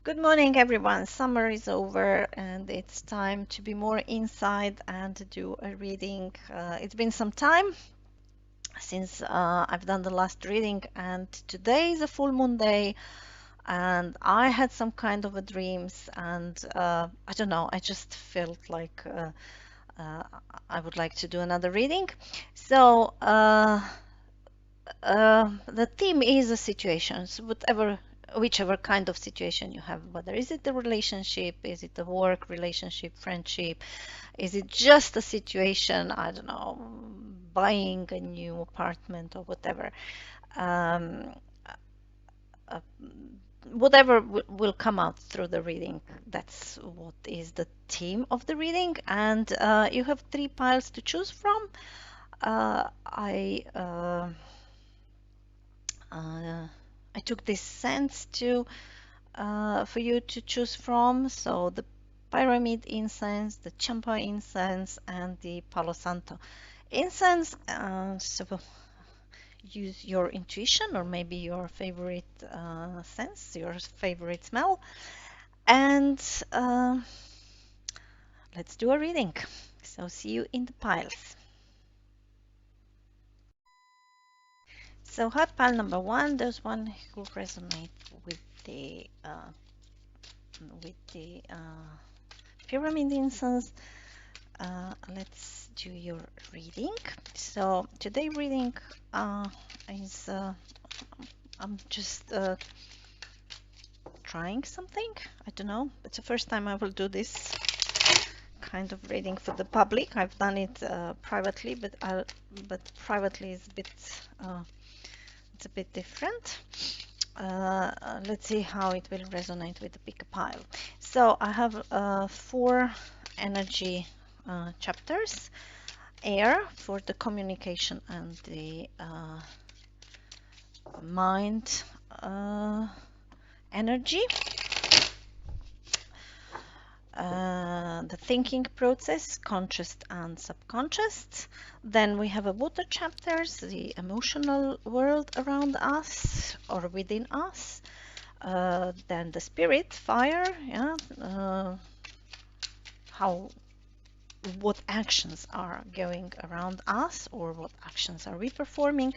Good morning, everyone. Summer is over and it's time to be more inside and to do a reading. It's been some time since I've done the last reading, and today is a full moon day. And I had some kind of a dreams, and I don't know, I just felt like uh, I would like to do another reading. So, the theme is the situations, whatever, whichever kind of situation you have, whether is it a relationship, is it a work relationship, friendship, is it just a situation, I don't know, buying a new apartment or whatever. Um, uh, Whatever will come out through the reading, that's what is the theme of the reading. And you have three piles to choose from. I took this sense to for you to choose from. So the pyramid incense, the champa incense, and the Palo Santo incense. So use your intuition or maybe your favorite sense, your favorite smell, and let's do a reading. So see you in the piles. So hot pile number one, there's one who resonate with the uh, pyramid incense. Let's do your reading. So today reading is I'm just trying something. I don't know. It's the first time I will do this kind of reading for the public. I've done it privately, but privately is a bit it's a bit different. Let's see how it will resonate with the pick pile. So I have four energy chapters. Air for the communication and the mind energy. The thinking process, conscious and subconscious. Then we have a water chapters, the emotional world around us or within us. Then the spirit, fire, yeah, how what actions are going around us or what actions are we performing,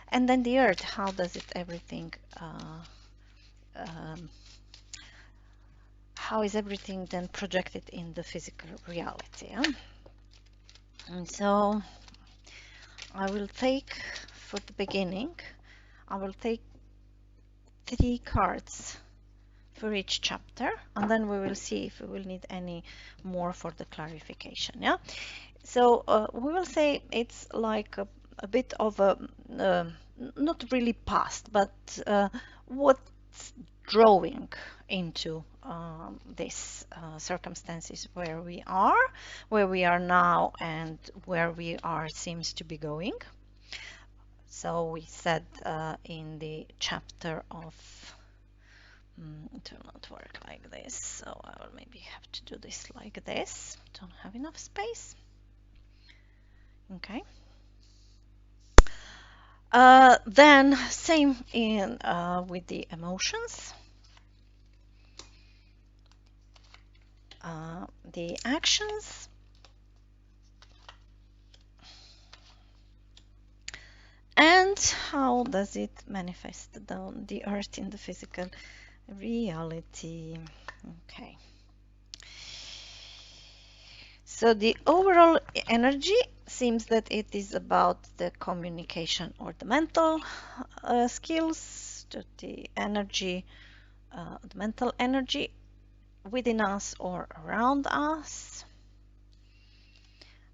and then the earth, how does it everything um, how is everything then projected in the physical reality, yeah? And so I will take, for the beginning, I will take three cards for each chapter, and then we will see if we will need any more for the clarification, yeah? So we will say it's like a bit of a, not really past, but what's drawing into these circumstances where we are now, and where we are seems to be going. So we said in the chapter of it will not work like this, so I will maybe have to do this like this. Don't have enough space. Okay. Then same in with the emotions, the actions, and how does it manifest down the earth in the physical reality. Okay. So the overall energy seems that it is about the communication or the mental skills, the energy, the mental energy within us or around us.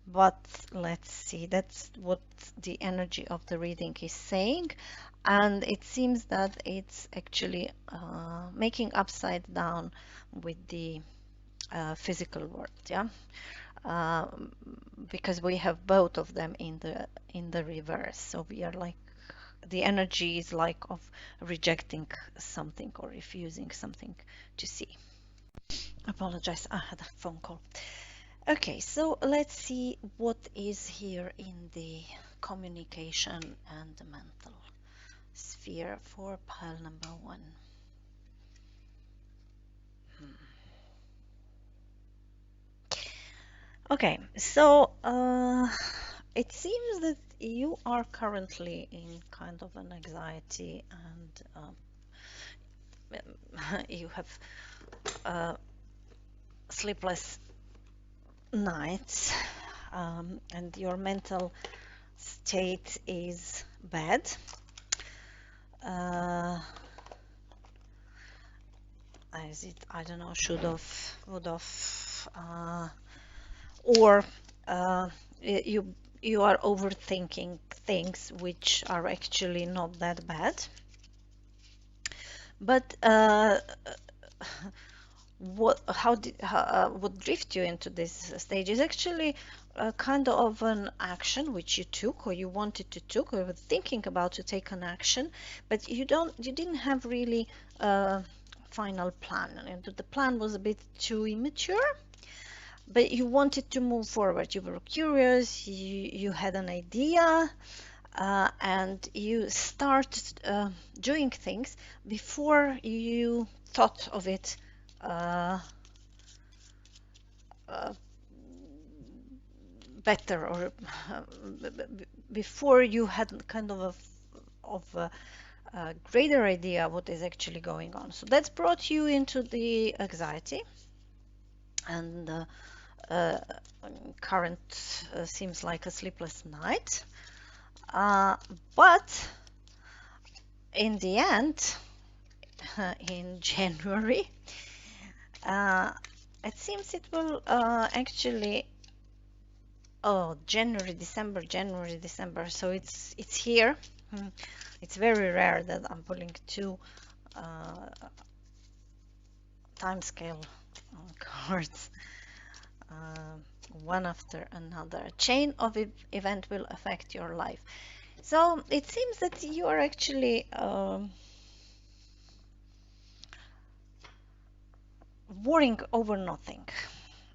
But let's see, that's what the energy of the reading is saying. And it seems that it's actually making upside down with the physical world, yeah. Because we have both of them in the reverse. So we are like, the energy is like of rejecting something or refusing something to see. Apologize, I had a phone call. Okay, so let's see what is here in the communication and the mental sphere for pile number one. Okay, so it seems that you are currently in kind of an anxiety, and you have sleepless nights, and your mental state is bad. Uh, is it, I don't know, should have, would have, or you you are overthinking things which are actually not that bad. But what drift you into this stage is actually kind of an action which you took, or you wanted to took, or you were thinking about to take an action, but you didn't have really a final plan, and the plan was a bit too immature, but you wanted to move forward. You were curious, you had an idea, and you start doing things before you thought of it uh, uh, better, or before you had kind of a greater idea what is actually going on. So that's brought you into the anxiety, and uh, current seems like a sleepless night. But in the end, in January, uh, it seems it will actually, oh, January, December. So it's here. It's very rare that I'm pulling two uh, time scale cards, uh, one after another. A chain of event will affect your life. So it seems that you are actually worrying over nothing.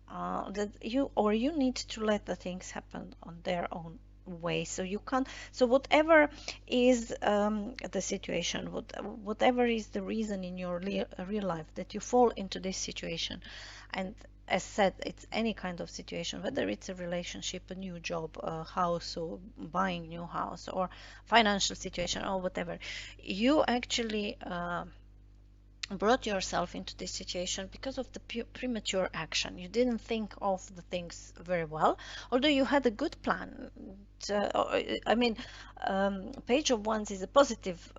That you need to let the things happen on their own way. So you can't. So whatever is the situation, whatever is the reason in your real life that you fall into this situation, and as said, it's any kind of situation, whether it's a relationship, a new job, a house, or buying new house, or financial situation, or whatever, you actually brought yourself into this situation because of the premature action. You didn't think of the things very well, although you had a good plan. I mean, Page of Wands is a positive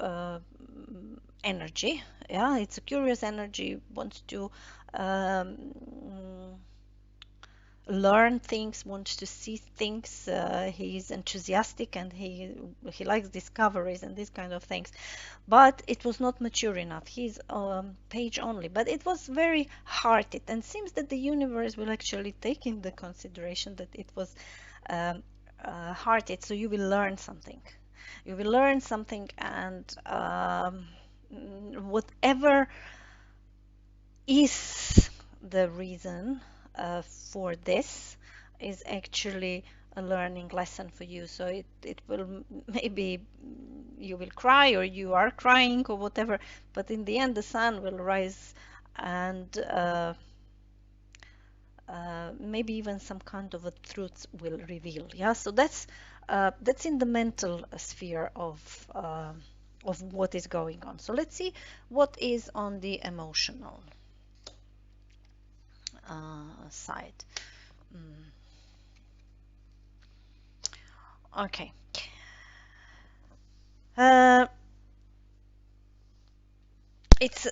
energy. Yeah, it's a curious energy, wants to um, learn things, wants to see things. He's enthusiastic, and he likes discoveries and these kind of things. But it was not mature enough. He's page only, but it was very hearted, and seems that the universe will actually take into consideration that it was hearted. So you will learn something. You will learn something, and whatever is the reason for this is actually a learning lesson for you. So it will, maybe you will cry, or you are crying, or whatever, but in the end the sun will rise, and maybe even some kind of a truth will reveal. Yeah, so that's in the mental sphere of what is going on. So let's see what is on the emotional side. Okay. Uh, it's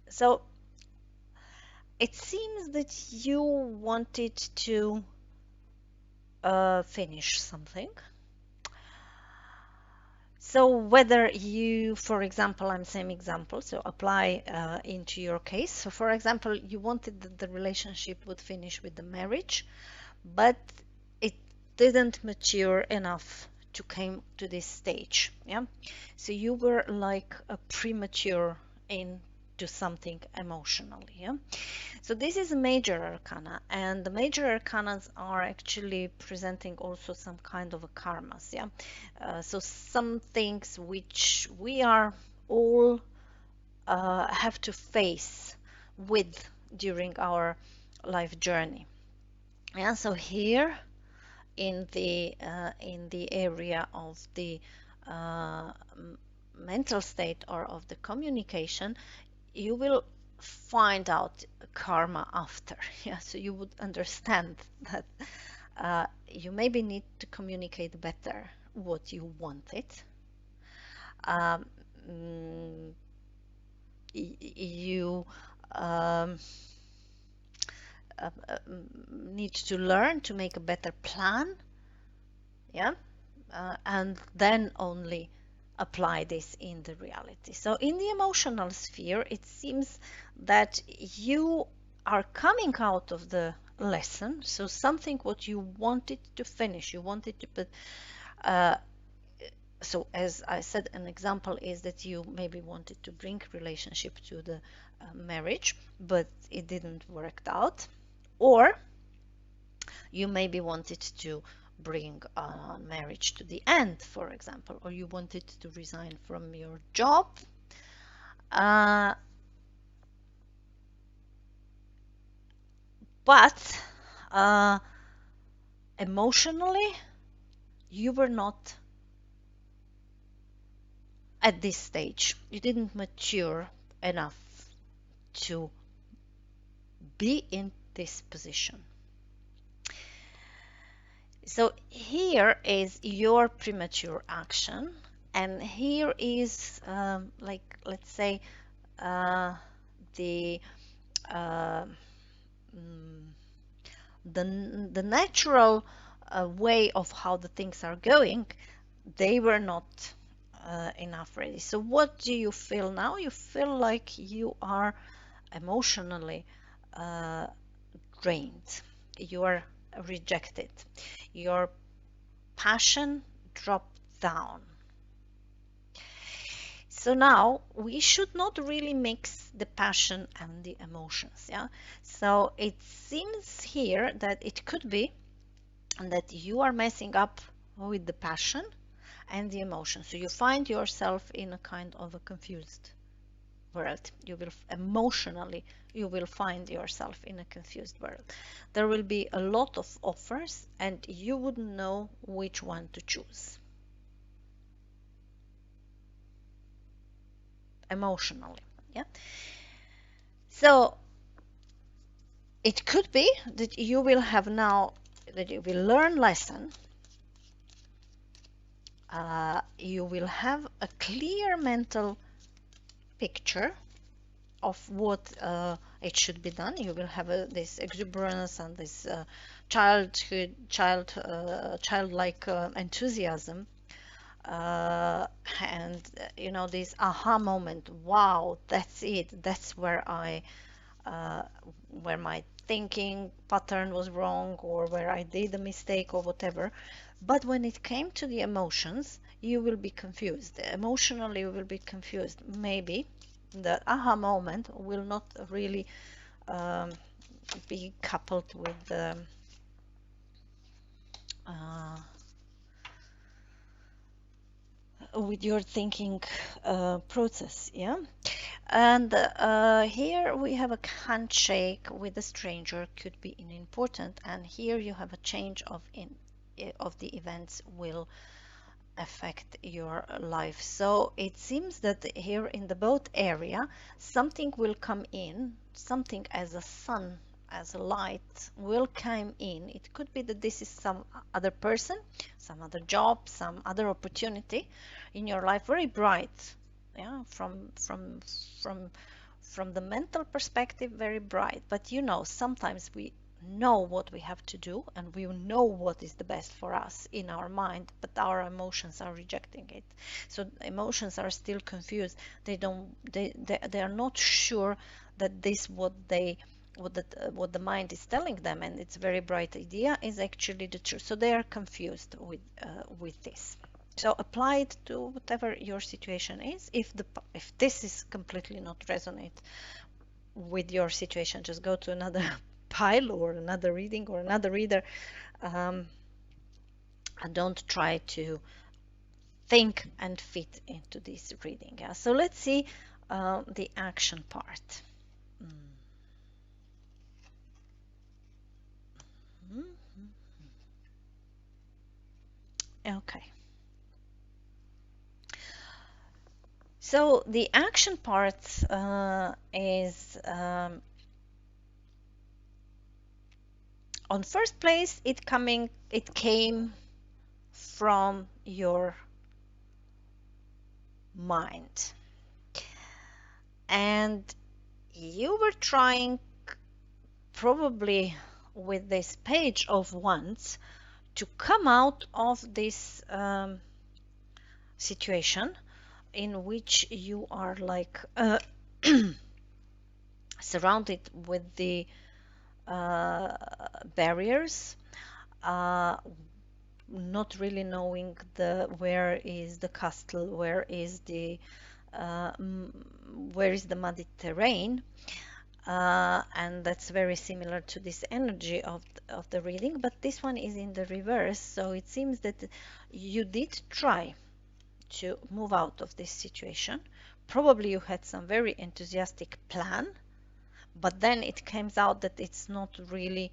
so it seems that you wanted to finish something. So whether you, for example, I'm same example, so apply into your case. So for example, you wanted that the relationship would finish with the marriage, but it didn't mature enough to came to this stage. Yeah, so you were like a premature into something emotionally. Yeah, so this is a major arcana, and the major arcanas are actually presenting also some kind of a karmas. Yeah, so some things which we are all have to face with during our life journey. Yeah, so here in the area of the uh, mental state or of the communication, you will find out karma after. Yeah, so you would understand that you maybe need to communicate better what you wanted. Um, mm, you um, need to learn to make a better plan, yeah, and then only apply this in the reality. So in the emotional sphere, it seems that you are coming out of the lesson, so something what you wanted to finish, you wanted to put, so as I said, an example is that you maybe wanted to bring relationship to the marriage, but it didn't work out. Or you maybe wanted to bring marriage to the end, for example, or you wanted to resign from your job. Uh, but emotionally, you were not at this stage. You didn't mature enough to be in this position. So here is your premature action, and here is like, let's say, the uh, mm, the natural way of how the things are going. They were not enough ready. So what do you feel now? You feel like you are emotionally uh, drained. You are rejected. Your passion dropped down. So now we should not really mix the passion and the emotions, yeah? So it seems here that it could be that you are messing up with the passion and the emotion. So you find yourself in a kind of a confused world. You will emotionally, you will find yourself in a confused world. There will be a lot of offers and you wouldn't know which one to choose. Emotionally, yeah. So it could be that you will have now, that you will learn lesson. You will have a clear mental picture of what it should be done. You will have this exuberance and this childlike enthusiasm, and you know, this aha moment. Wow, that's it. That's uh, where my thinking pattern was wrong, or where I did a mistake, or whatever. But when it came to the emotions, you will be confused. Emotionally, you will be confused. Maybe the aha moment will not really um, be coupled with the uh, with your thinking process, yeah. And here we have a handshake with a stranger, could be important, and here you have a change of the events will affect your life. So it seems that here in the boat area, something will come in, something as a sun, as a light will come in. It could be that this is some other person, some other job, some other opportunity in your life, very bright, yeah, from the mental perspective, very bright. But you know, sometimes we know what we have to do and we know what is the best for us in our mind, but our emotions are rejecting it. So emotions are still confused. They are not sure that this what the mind is telling them, and it's a very bright idea, is actually the truth. So they are confused with this. So apply it to whatever your situation is. If this is completely not resonate with your situation, just go to another pile or another reading or another reader, and don't try to think and fit into this reading. Yeah? So let's see the action part. Okay. So the action part is on first place. It came from your mind, and you were trying probably with this page of wands to come out of this situation in which you are like surrounded with the barriers, not really knowing where is the castle, where is the muddy terrain, and that's very similar to this energy of the reading, but this one is in the reverse, so it seems that you did try to move out of this situation. Probably you had some very enthusiastic plan, but then it comes out that it's not really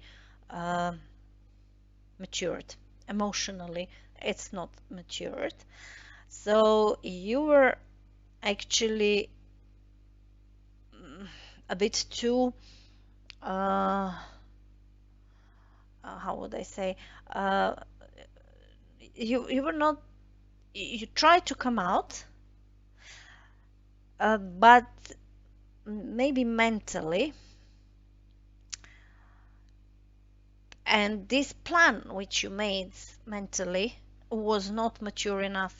matured. Emotionally, it's not matured. So you were actually a bit too, how would I say, you were not, you tried to come out, but maybe mentally, and this plan which you made mentally was not mature enough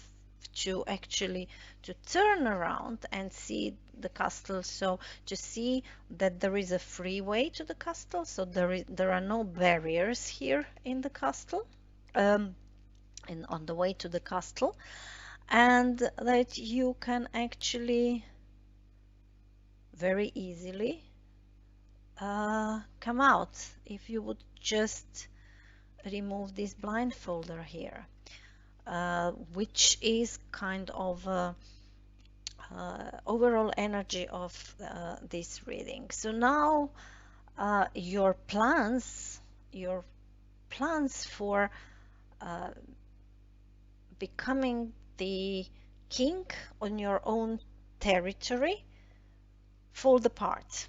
to actually to turn around and see the castle, so to see that there is a free way to the castle, so there are no barriers here in the castle, and on the way to the castle, and that you can actually very easily come out if you would just remove this blindfolder here, which is kind of overall energy of this reading. So now your plans for becoming the king on your own territory fall apart.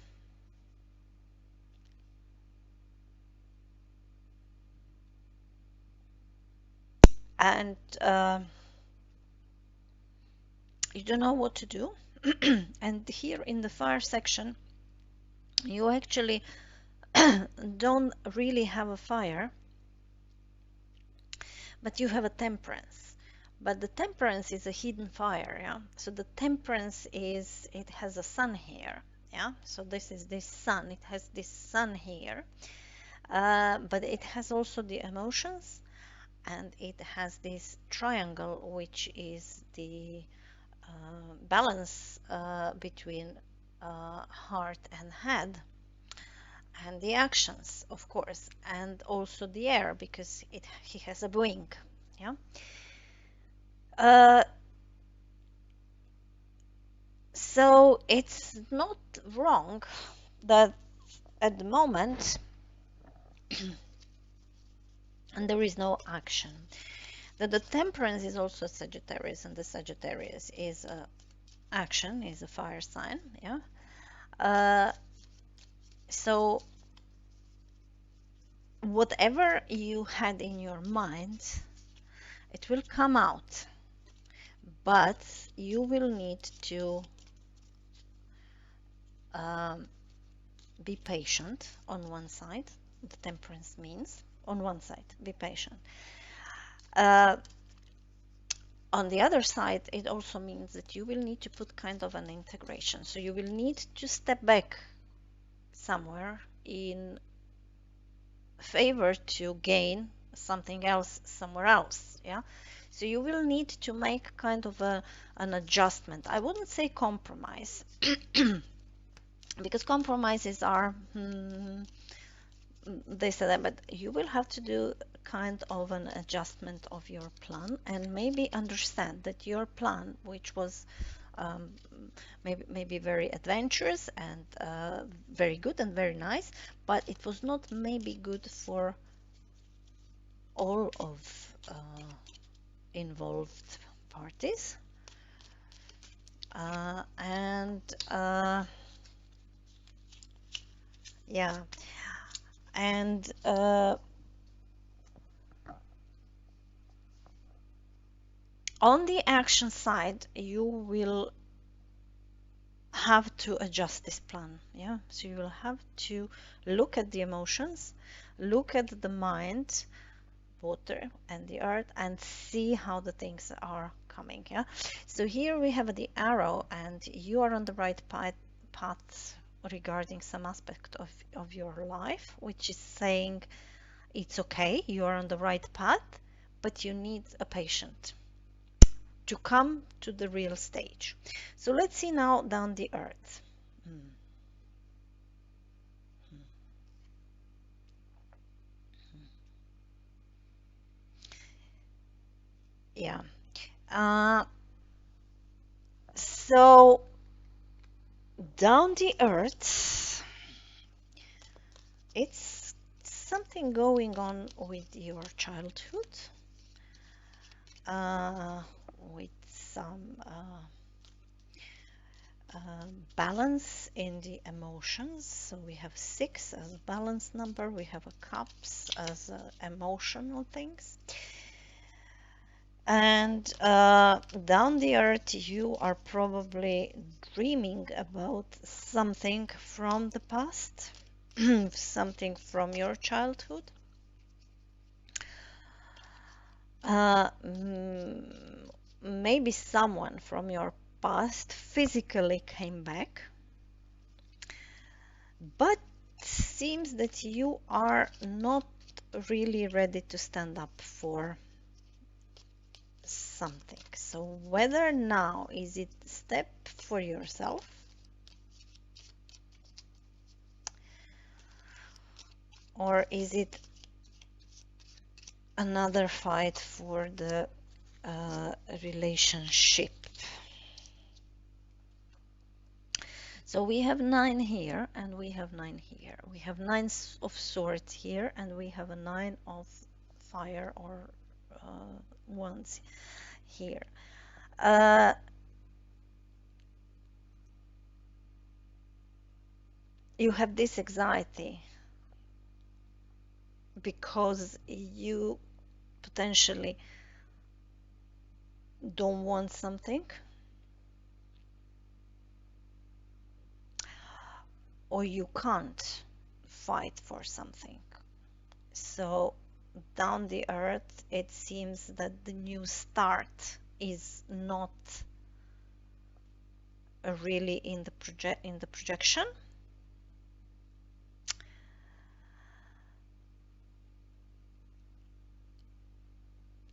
And you don't know what to do. And here in the fire section, you actually don't really have a fire, but you have a temperance. But the temperance is a hidden fire, yeah. So the temperance is, it has a sun here, yeah. So this is this sun. It has this sun here, but it has also the emotions, and it has this triangle, which is the balance between heart and head, and the actions, of course, and also the air, because he has a wing, yeah. So it's not wrong that at the moment and there is no action. That the temperance is also Sagittarius, and the Sagittarius is action, is a fire sign, yeah. So whatever you had in your mind, it will come out, but you will need to be patient on one side. The temperance means on one side, be patient. On the other side, it also means that you will need to put kind of an integration. So you will need to step back somewhere in favor to gain something else somewhere else, yeah. So you will need to make kind of an adjustment. I wouldn't say compromise because compromises are they say that, but you will have to do kind of an adjustment of your plan and maybe understand that your plan, which was maybe very adventurous and very good and very nice, but it was not maybe good for all of involved parties, and yeah, and on the action side, you will have to adjust this plan. Yeah, so you will have to look at the emotions, look at the mind, water and the earth, and see how the things are coming. Yeah, so here we have the arrow, and you are on the right path regarding some aspect of your life, which is saying it's okay, you are on the right path, but you need a patient to come to the real stage. So let's see now down the earth. Yeah. So down the earth, it's something going on with your childhood, with some balance in the emotions. So we have 6 as a balance number, we have a cups as emotional things. And down the earth, you are probably dreaming about something from the past, something from your childhood. Maybe someone from your past physically came back, but seems that you are not really ready to stand up for something. So whether now is it step for yourself, or is it another fight for the relationship? So we have 9 here, and we have 9 here. We have 9 of swords here, and we have a 9 of fire or wands here. You have this anxiety because you potentially don't want something, or you can't fight for something. So down the earth, it seems that the new start is not really in the projection.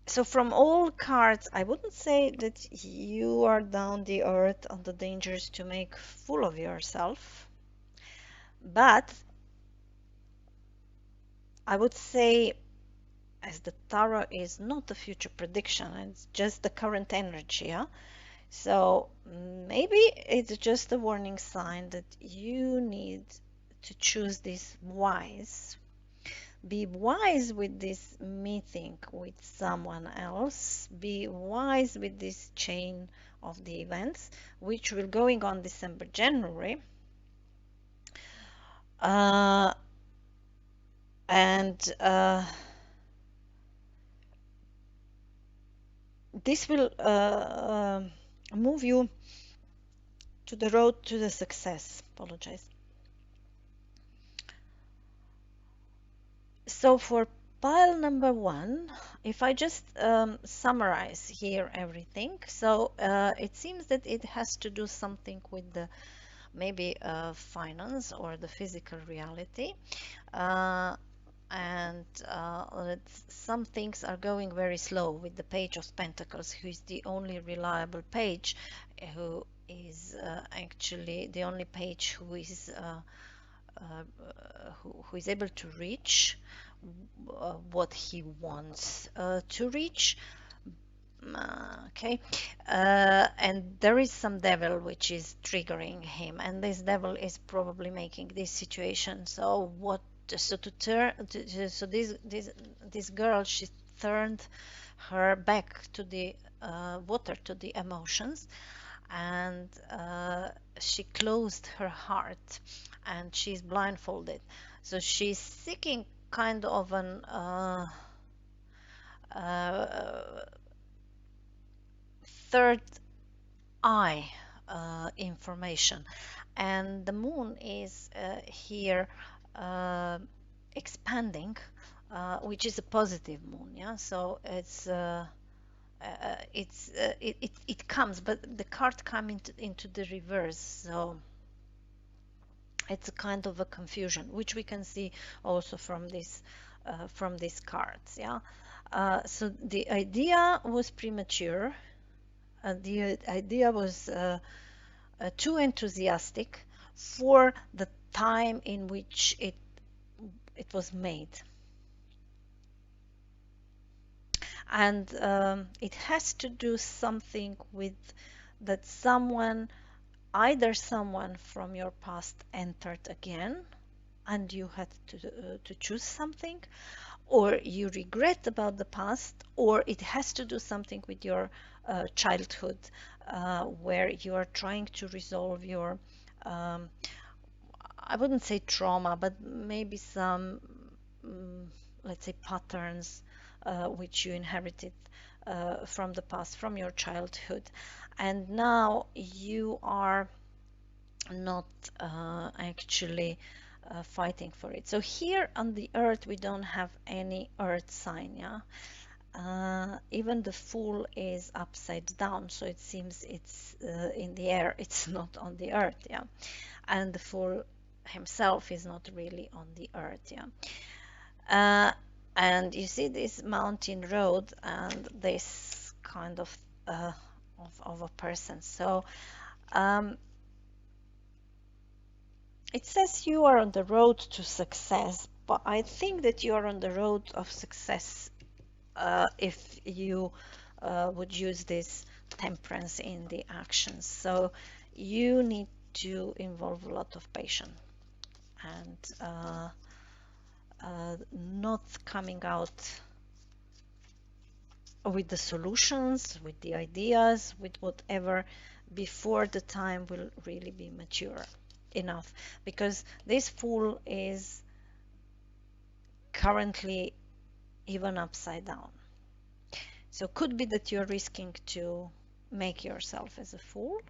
So from all cards, I wouldn't say that you are down the earth on the dangers to make fool of yourself, but I would say, as the tarot is not a future prediction, it's just the current energy, yeah? So maybe it's just a warning sign that you need to choose this wise. Be wise with this meeting with someone else. Be wise with this chain of the events, which will going on December, January. This will move you to the road to the success. Apologize. So for pile number 1, if I just summarize here everything, so it seems that it has to do something with the maybe finance or the physical reality, and some things are going very slow with the Page of Pentacles, who is the only reliable page, who is actually the only page who is who is able to reach what he wants to reach. Okay, and there is some devil which is triggering him, and this devil is probably making this situation. So what so to turn so this girl, she turned her back to the water, to the emotions, and she closed her heart, and she's blindfolded, so she's seeking kind of an third eye information. And the moon is here expanding, which is a positive moon, yeah, so it comes, but the card come into the reverse, so it's a kind of a confusion, which we can see also from these cards, yeah. So the idea was premature, the idea was too enthusiastic for the time in which it was made, and it has to do something with that either someone from your past entered again and you had to choose something, or you regret about the past, or it has to do something with your childhood, where you are trying to resolve your I wouldn't say trauma, but maybe some let's say patterns which you inherited from the past, from your childhood, and now you are not actually fighting for it. So here on the earth we don't have any earth sign, yeah. Even the Fool is upside down, so it seems it's in the air, it's not on the earth, yeah. And the Fool himself is not really on the earth, yeah. And you see this mountain road and this kind of a person. So it says you are on the road to success, but I think that you are on the road of success if you would use this temperance in the actions. So you need to involve a lot of patience and not coming out with the solutions, with the ideas, with whatever before the time will really be mature enough, because this Fool is currently even upside down. So could be that you're risking to make yourself as a fool,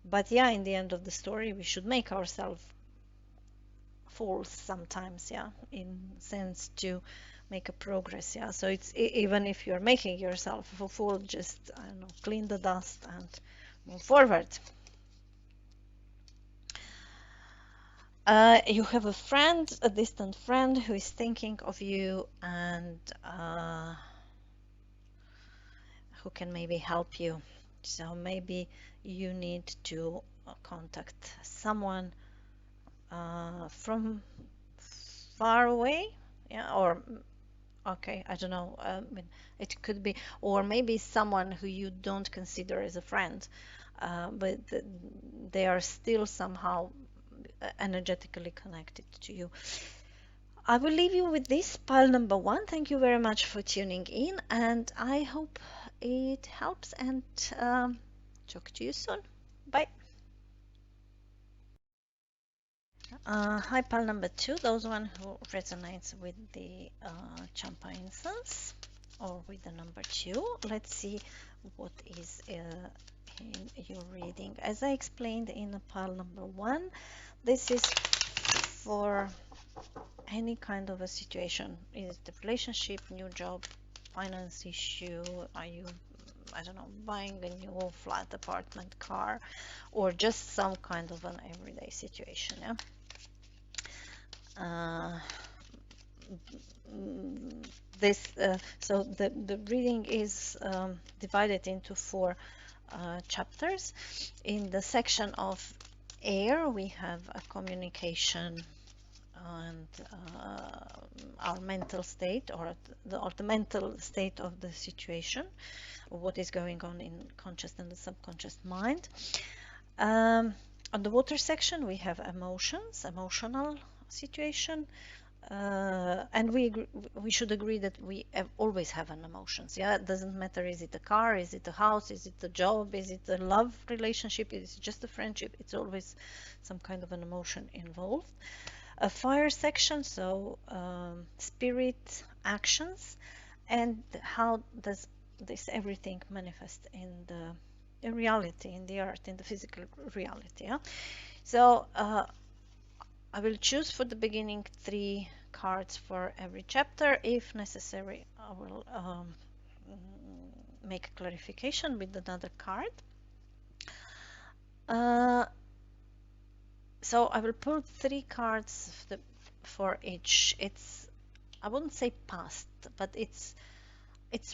but yeah, in the end of the story we should make ourselves fools sometimes, yeah, in sense to make a progress, yeah. So it's even if you're making yourself a fool, just, I don't know, clean the dust and move forward. You have a friend, a distant friend, who is thinking of you and who can maybe help you. So maybe you need to contact someone from far away, yeah, or okay, I don't know, I mean, it could be, or maybe someone who you don't consider as a friend, but they are still somehow energetically connected to you. I will leave you with this pile number 1. Thank you very much for tuning in, and I hope it helps, and talk to you soon. Bye. Hi, pile number 2, those one who resonates with the Champa incense or with the number 2. Let's see what is in your reading. As I explained in pile number 1, this is for any kind of a situation. Is it a relationship, new job, finance issue? Are you, I don't know, buying a new flat, apartment, car, or just some kind of an everyday situation, yeah? So the reading is divided into 4 chapters. In the section of air, we have a communication and our mental state, or the mental state of the situation, what is going on in conscious and the subconscious mind. On the water section, we have emotions, emotional situation. And we should agree that we always have an emotions. Yeah, it doesn't matter, is it a car, is it a house, is it a job, is it a love relationship, is it just a friendship? It's always some kind of an emotion involved. A fire section, so spirit, actions, and how does this everything manifest in the reality, in the earth, in the physical reality. Yeah? So I will choose for the beginning 3 cards for every chapter. If necessary, I will make a clarification with another card. So I will pull 3 cards for each. It's, I wouldn't say past, but it's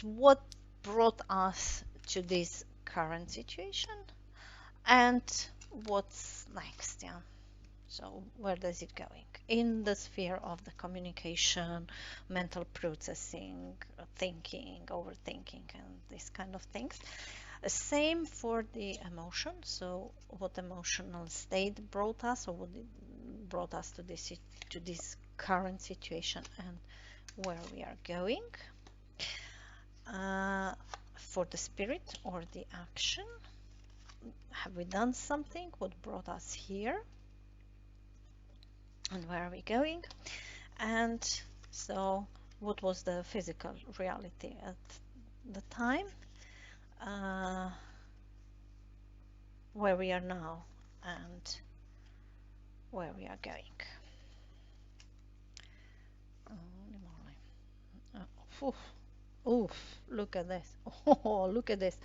what brought us to this current situation and what's next. Yeah. So where does it going? In the sphere of the communication, mental processing, thinking, overthinking, and this kind of things. Same for the emotion. So what emotional state brought us, or what brought us to this current situation, and where we are going. For the spirit or the action, have we done something? What brought us here? And where are we going? And so what was the physical reality at the time, where we are now, and where we are going. Oof, look at this. Oh, look at this.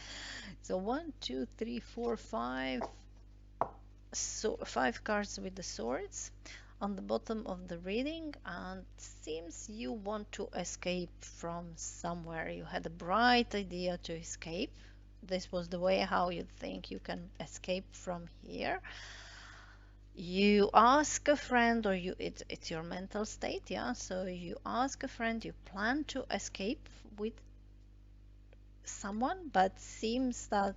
So 1, 2, 3, 4, 5. So 5 cards with the swords on the bottom of the reading, and seems you want to escape from somewhere. You had a bright idea to escape. This was the way how you think you can escape from here. You ask a friend, or it's your mental state, yeah, so you ask a friend, you plan to escape with someone, but seems that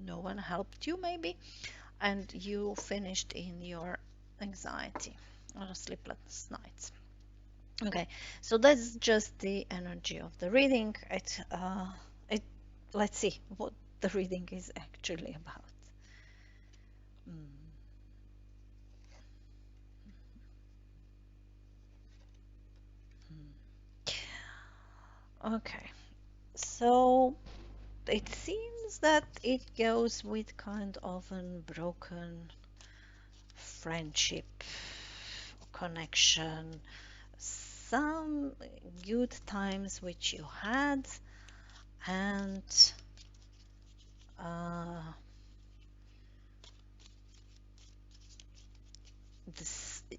no one helped you maybe, and you finished in your anxiety or sleepless nights. Okay, so that's just the energy of the reading. Let's see what the reading is actually about. Okay, so it seems that it goes with kind of a broken friendship, connection, some good times which you had, and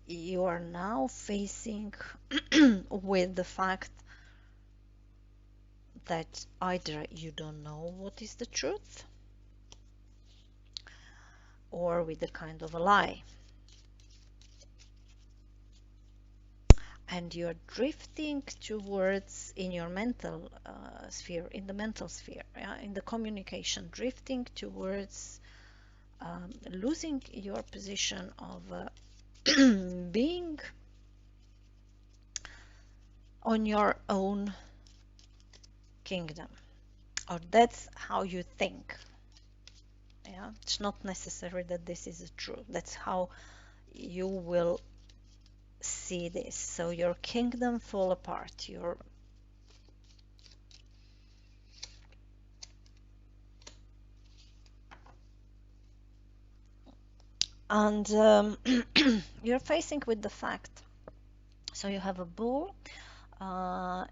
you are now facing with the fact that either you don't know what is the truth, or with a kind of a lie, and you're drifting towards, in your mental sphere, in the mental sphere, yeah, in the communication, drifting towards losing your position of being on your own kingdom, or that's how you think. Yeah, it's not necessary that this is true. That's how you will see this. So your kingdom fall apart. Your and you're facing with the fact. So you have a bull.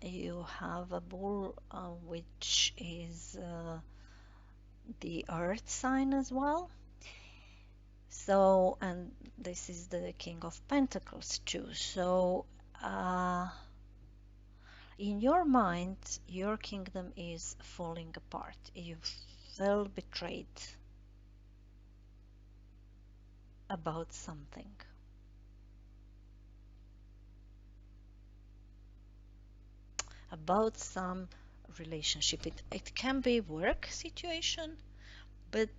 You have a bull which is the earth sign as well. So, and this is the King of Pentacles too. So in your mind, your kingdom is falling apart. You feel betrayed about something. About some relationship. It can be work situation, but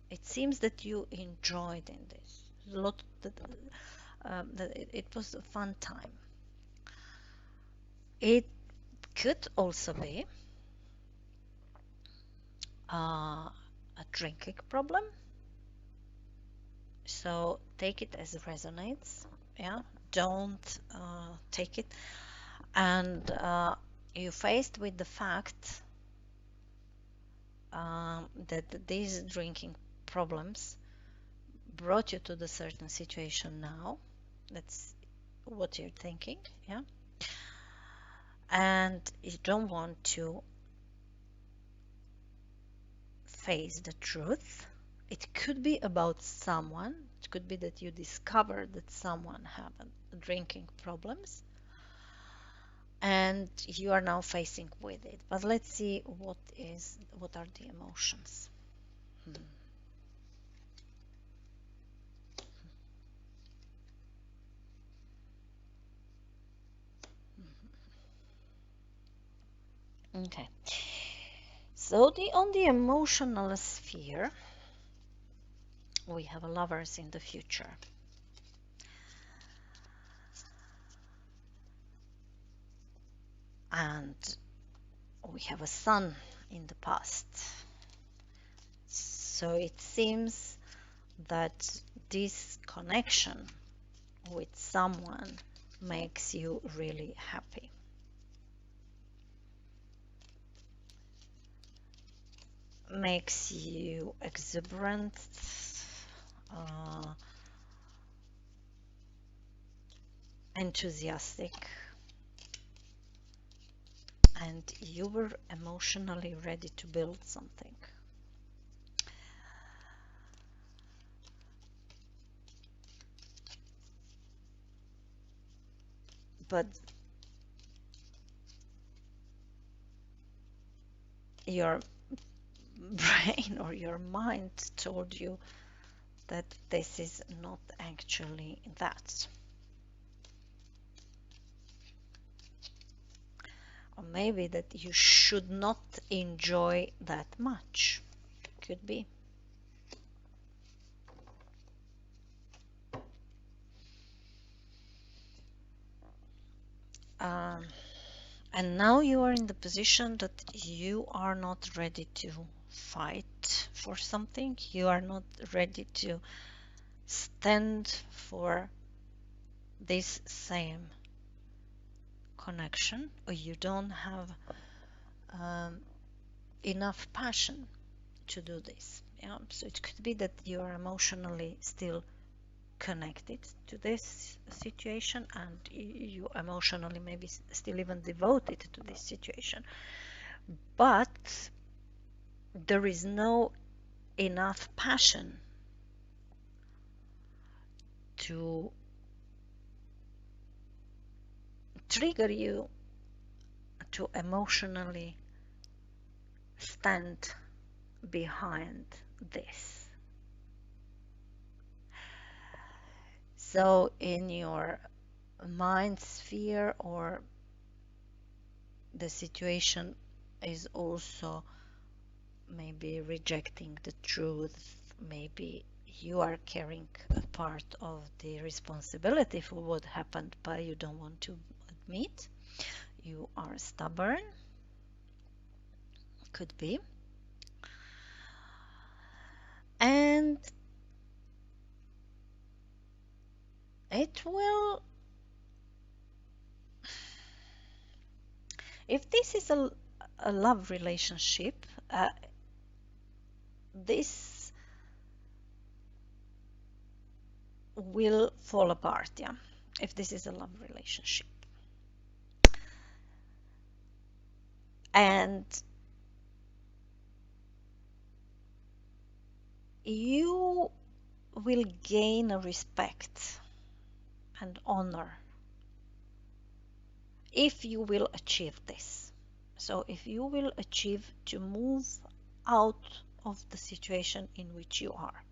it seems that you enjoyed in this. that it was a fun time. It could also be a drinking problem. So take it as it resonates. Yeah, don't take it. And you're faced with the fact that these drinking problems brought you to the certain situation now. That's what you're thinking, yeah? And you don't want to face the truth. It could be about someone. It could be that you discovered that someone had drinking problems and you are now facing with it. But let's see what are the emotions. Okay. So on the emotional sphere, we have lovers in the future. And we have a sun in the past. So it seems that this connection with someone makes you really happy. Makes you exuberant, enthusiastic, and you were emotionally ready to build something. But your brain or your mind told you that this is not actually that. Or maybe that you should not enjoy that much. Could be. And now you are in the position that you are not ready to fight for something. You are not ready to stand for this same connection, or you don't have enough passion to do this. Yeah, so it could be that you are emotionally still connected to this situation, and you emotionally maybe still even devoted to this situation, but there is no enough passion to trigger you to emotionally stand behind this. So in your mind sphere, or the situation is also maybe rejecting the truth, maybe you are carrying a part of the responsibility for what happened, but you don't want to admit. You are stubborn, could be. And it will, if this is a love relationship, this will fall apart, yeah, if this is a love relationship. And you will gain a respect and honor if you will achieve this. So if you will achieve to move out of the situation in which you are.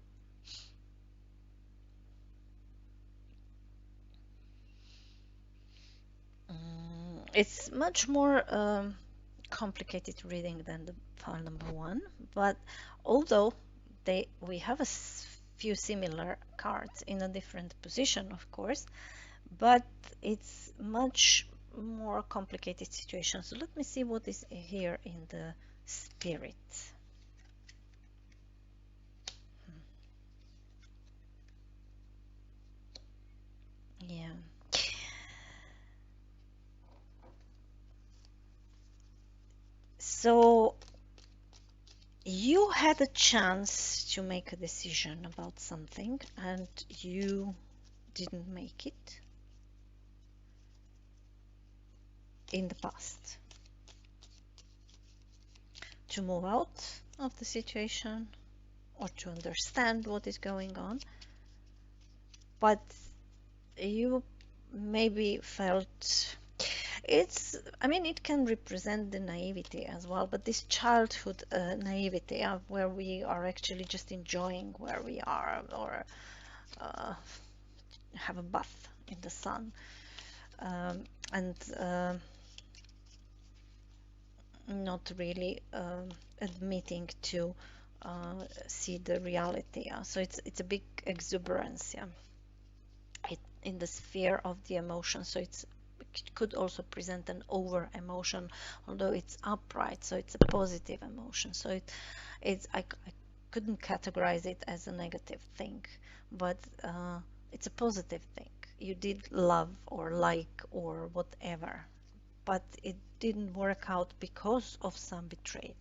It's much more complicated reading than the file number one, but although we have a few similar cards in a different position, of course, but it's much more complicated situation. So let me see what is here in the spirit. Yeah. So you had a chance to make a decision about something and you didn't make it in the past. To move out of the situation or to understand what is going on, but you maybe felt I mean, it can represent the naivety as well, but this childhood naivety where we are actually just enjoying where we are, or have a bath in the sun, and not really admitting to see the reality. So it's a big exuberance, yeah, in the sphere of the emotion. So it could also present an over emotion, although it's upright, so it's a positive emotion. So I couldn't categorize it as a negative thing, but it's a positive thing. You did love or like or whatever, but it didn't work out because of some betrayal.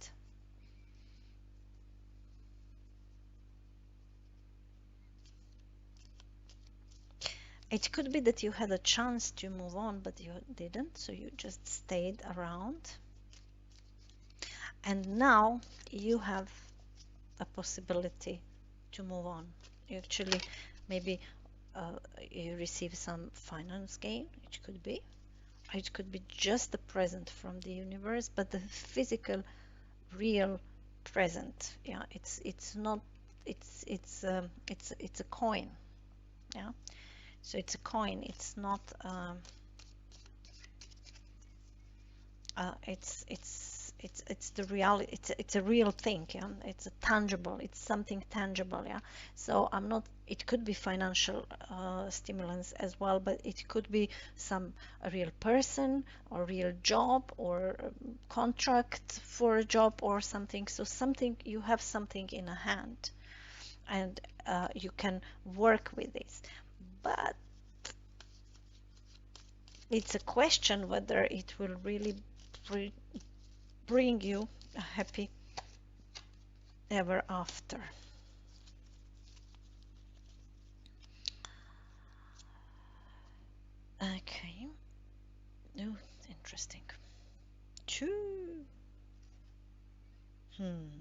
It could be that you had a chance to move on, but you didn't, so you just stayed around. And now you have a possibility to move on. You actually maybe you receive some finance gain, which could be. It could be just a present from the universe, but the physical, real present. Yeah, it's not. It's a coin. Yeah, so it's a coin. It's not. It's the reality. It's a real thing. Yeah, it's a tangible. It's something tangible. Yeah. So I'm not. It could be financial stimulants as well, but it could be a real person or real job or contract for a job or something. So something, you have something in a hand, and you can work with this. But it's a question whether it will really bring you a happy ever after. Okay. Oh, interesting. Two. Hmm.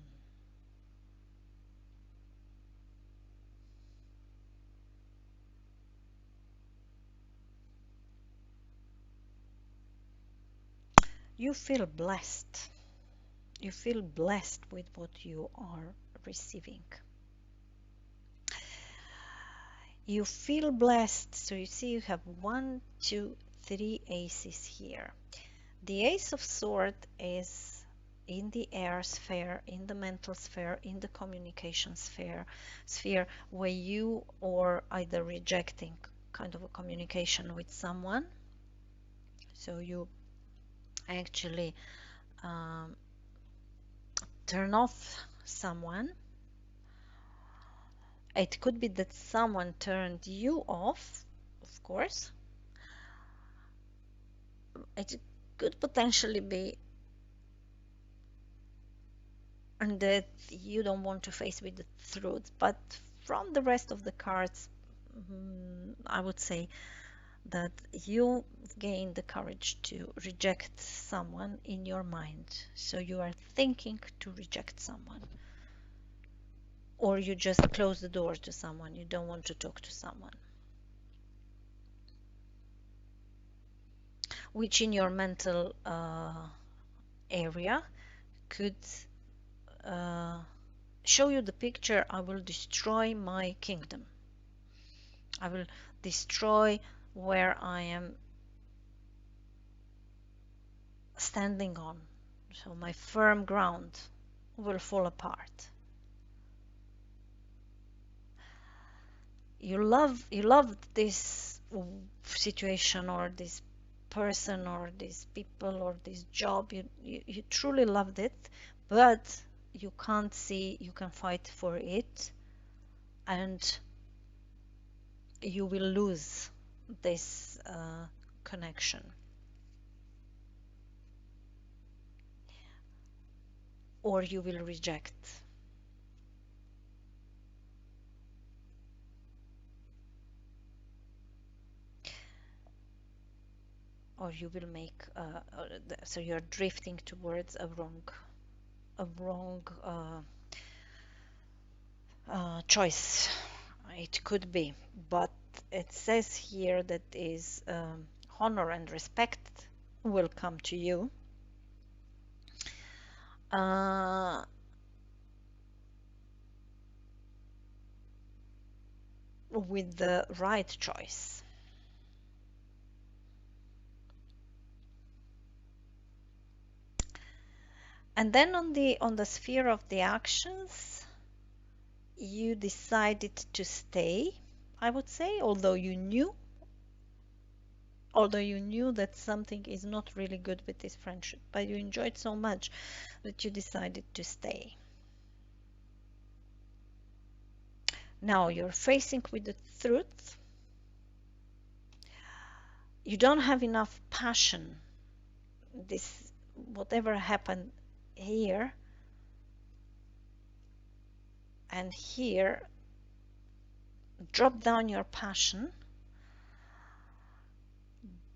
You feel blessed. You feel blessed with what you are receiving. You feel blessed. So you see, you have 1, 2, 3 aces here. The Ace of Swords is in the air sphere, in the mental sphere, in the communication sphere where you are either rejecting kind of a communication with someone. So you actually turn off someone. It could be that someone turned you off, of course. It could potentially be and that you don't want to face with the truth, but from the rest of the cards, I would say that you gain the courage to reject someone in your mind. So you are thinking to reject someone, or you just close the door to someone, you don't want to talk to someone, which in your mental area could show you the picture: I will destroy my kingdom, I will destroy where I am standing on, so my firm ground will fall apart. you love this situation or this person or these people or this job. You truly loved it, but you can't see you can fight for it, and you will lose this connection, or you will reject, or you will make so you're drifting towards a wrong choice. It could be, but it says here that is honor and respect will come to you. With the right choice. And then on the sphere of the actions, you decided to stay, I would say, although you knew that something is not really good with this friendship, but you enjoyed so much that you decided to stay. Now you're facing with the truth. You don't have enough passion. This, whatever happened here and here, drop down your passion,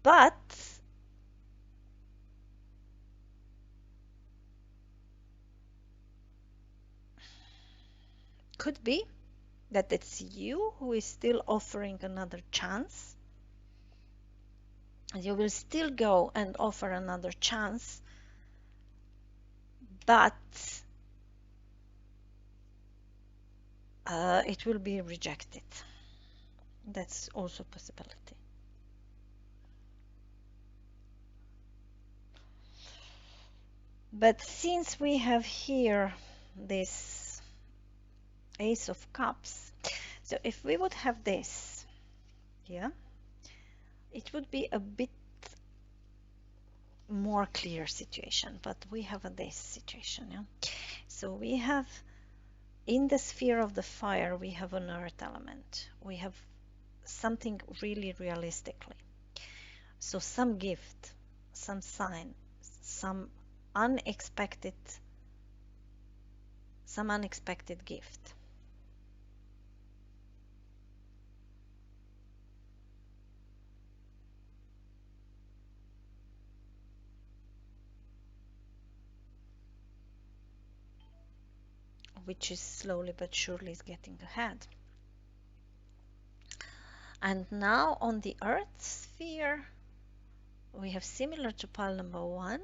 but could be that it's you who is still offering another chance. You will still go and offer another chance, but it will be rejected. That's also a possibility. But since we have here this Ace of Cups, so if we would have this, yeah, it would be a bit more clear situation, but we have this situation, yeah. So we have in the sphere of the fire, we have an earth element. We have something really realistically. So some gift, some sign, some unexpected gift. Which is slowly but surely is getting ahead. And now on the earth sphere, we have similar to pile number 1,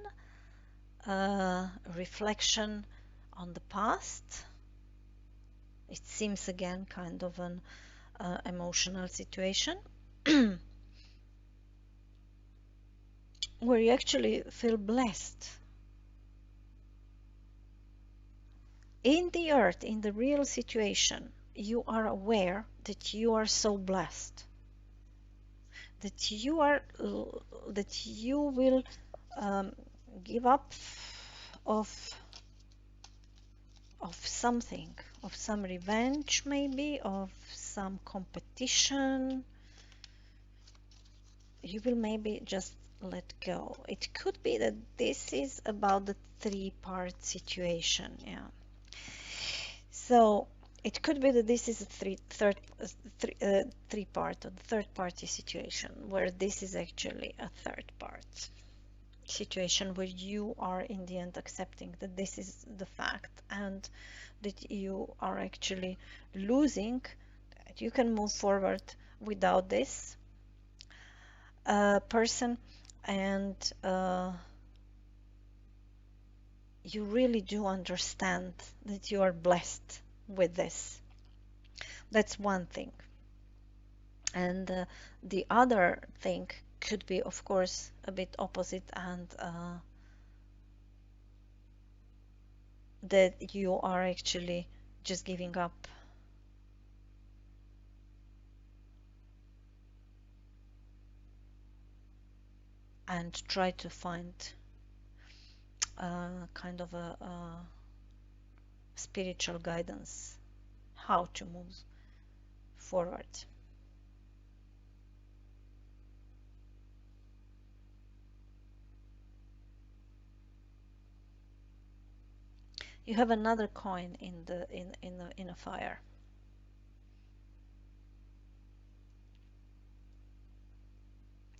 reflection on the past. It seems again kind of an emotional situation where you actually feel blessed. In the earth, in the real situation, you are aware that you are so blessed, that you will give up of something, of some revenge, maybe of some competition. You will maybe just let go. It could be that this is about the 3-part situation, yeah. So it could be that this is a three-part or third-party situation, where this is actually a third-part situation, where you are in the end accepting that this is the fact and that you are actually losing, that you can move forward without this person, and you really do understand that you are blessed with this. That's one thing. And the other thing could be, of course, a bit opposite, and that you are actually just giving up. and try to find kind of a spiritual guidance how to move forward. You have another coin in the in a fire.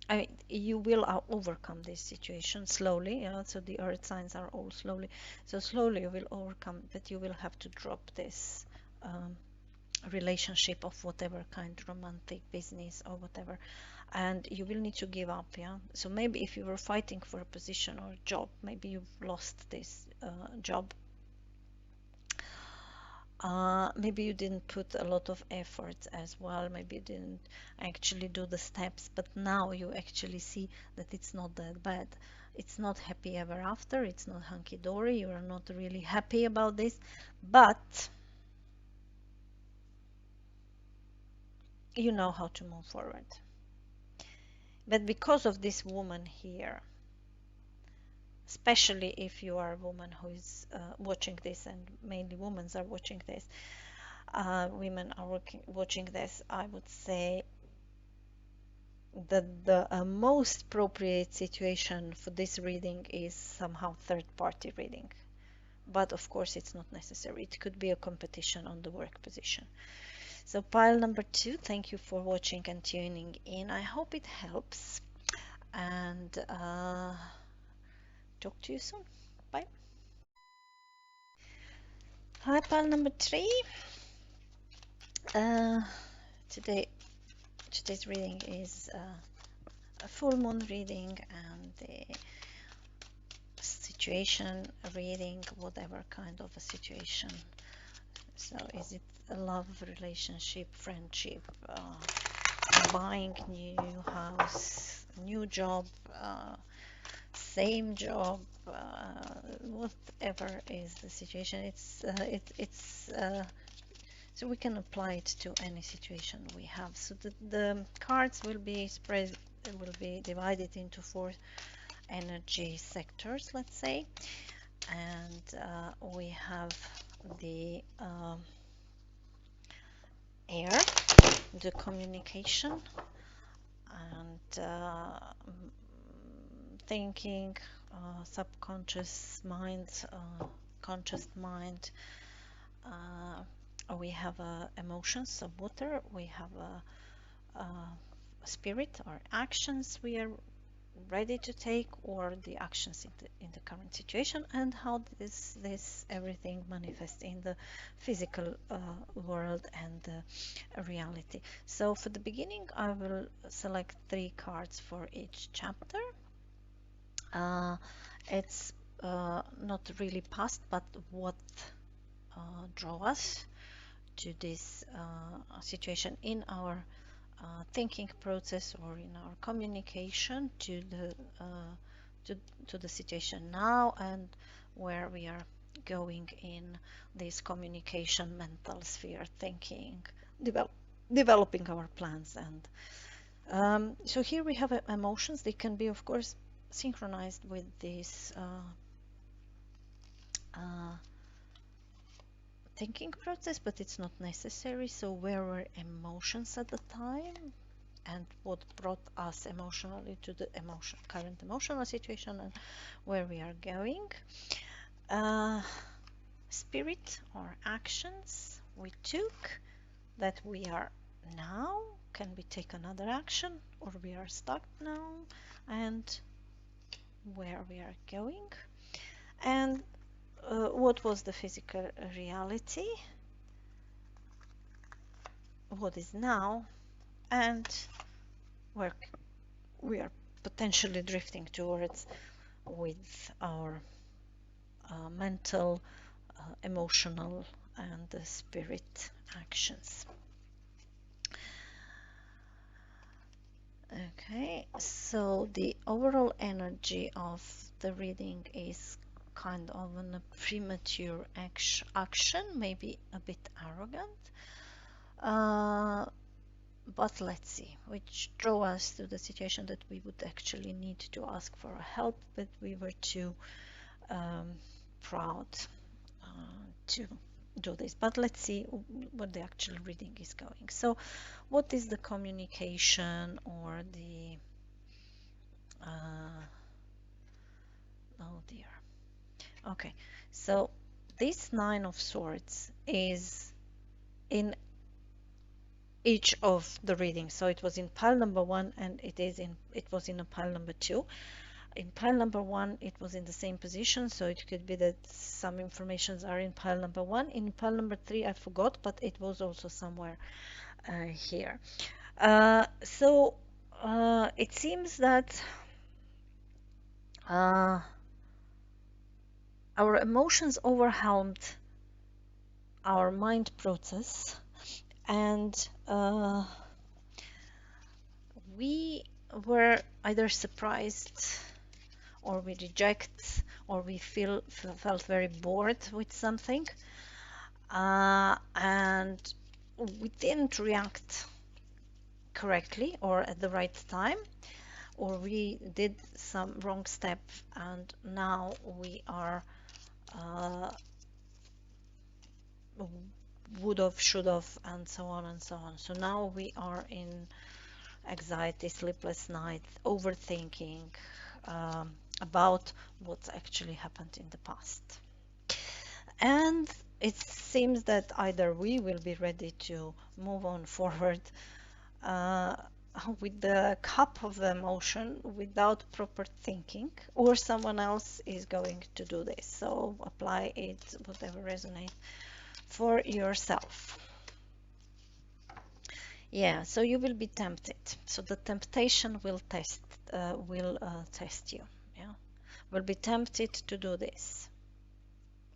I mean, you will overcome this situation slowly. So the earth signs are all slowly. So slowly you will overcome, but you will have to drop this relationship of whatever kind, romantic, business, or whatever, and you will need to give up. Yeah. So maybe if you were fighting for a position or a job, maybe you've lost this job. Maybe you didn't put a lot of effort as well, maybe you didn't actually do the steps, but now you actually see that it's not that bad. It's not happy ever after, it's not hunky-dory, you are not really happy about this, but you know how to move forward. But because of this woman here, especially if you are a woman who is watching this, and mainly women are watching this, women are watching this, I would say that the most appropriate situation for this reading is somehow third-party reading. But of course, it's not necessary. It could be a competition on the work position. So pile number 2, thank you for watching and tuning in. I hope it helps. And talk to you soon. Bye. Hi, pile number 3. Today's reading is a full moon reading and the situation reading, whatever kind of a situation. So is it a love relationship, friendship, buying new house, new job, same job, whatever is the situation, it's so we can apply it to any situation we have. So the cards will be spread, will be divided into 4 energy sectors, let's say, and we have the air, the communication, and thinking, subconscious mind, conscious mind. We have emotions, so water. We have a spirit or actions we are ready to take, or the actions in the current situation, and how this everything manifests in the physical world and the reality. So for the beginning, I will select 3 cards for each chapter. It's not really past, but what draw us to this situation in our thinking process or in our communication to the situation now, and where we are going in this communication, mental sphere, thinking, developing our plans. And so here we have emotions. They can be, of course, synchronized with this thinking process, but it's not necessary. So where were emotions at the time, and what brought us emotionally to the current emotional situation, and where we are going. Spirit or actions we took that we are now. Can we take another action, or we are stuck now, and where we are going, and what was the physical reality, what is now, and where we are potentially drifting towards with our mental, emotional, and the spirit actions. Okay, so the overall energy of the reading is kind of a premature action, maybe a bit arrogant. but let's see, which draw us to the situation that we would actually need to ask for help, but we were too proud to do this. But let's see what the actual reading is going. So what is the communication or the oh dear. Okay, so this Nine of Swords is in each of the readings. So it was in pile number 1 and it was in a pile number 2. In pile number 1 it was in the same position, so it could be that some informations are in pile number 1. In pile number 3 I forgot, but it was also somewhere here. So it seems that our emotions overwhelmed our mind process, and we were either surprised or we reject or we felt very bored with something, and we didn't react correctly or at the right time, or we did some wrong step, and now we are would have, should have, and so on and so on. So now we are in anxiety, sleepless nights, overthinking about what's actually happened in the past. And it seems that either we will be ready to move on forward with the cup of the emotion without proper thinking, or someone else is going to do this. So apply it, whatever resonates for yourself. Yeah, so you will be tempted. So the temptation will test you. Yeah, will be tempted to do this,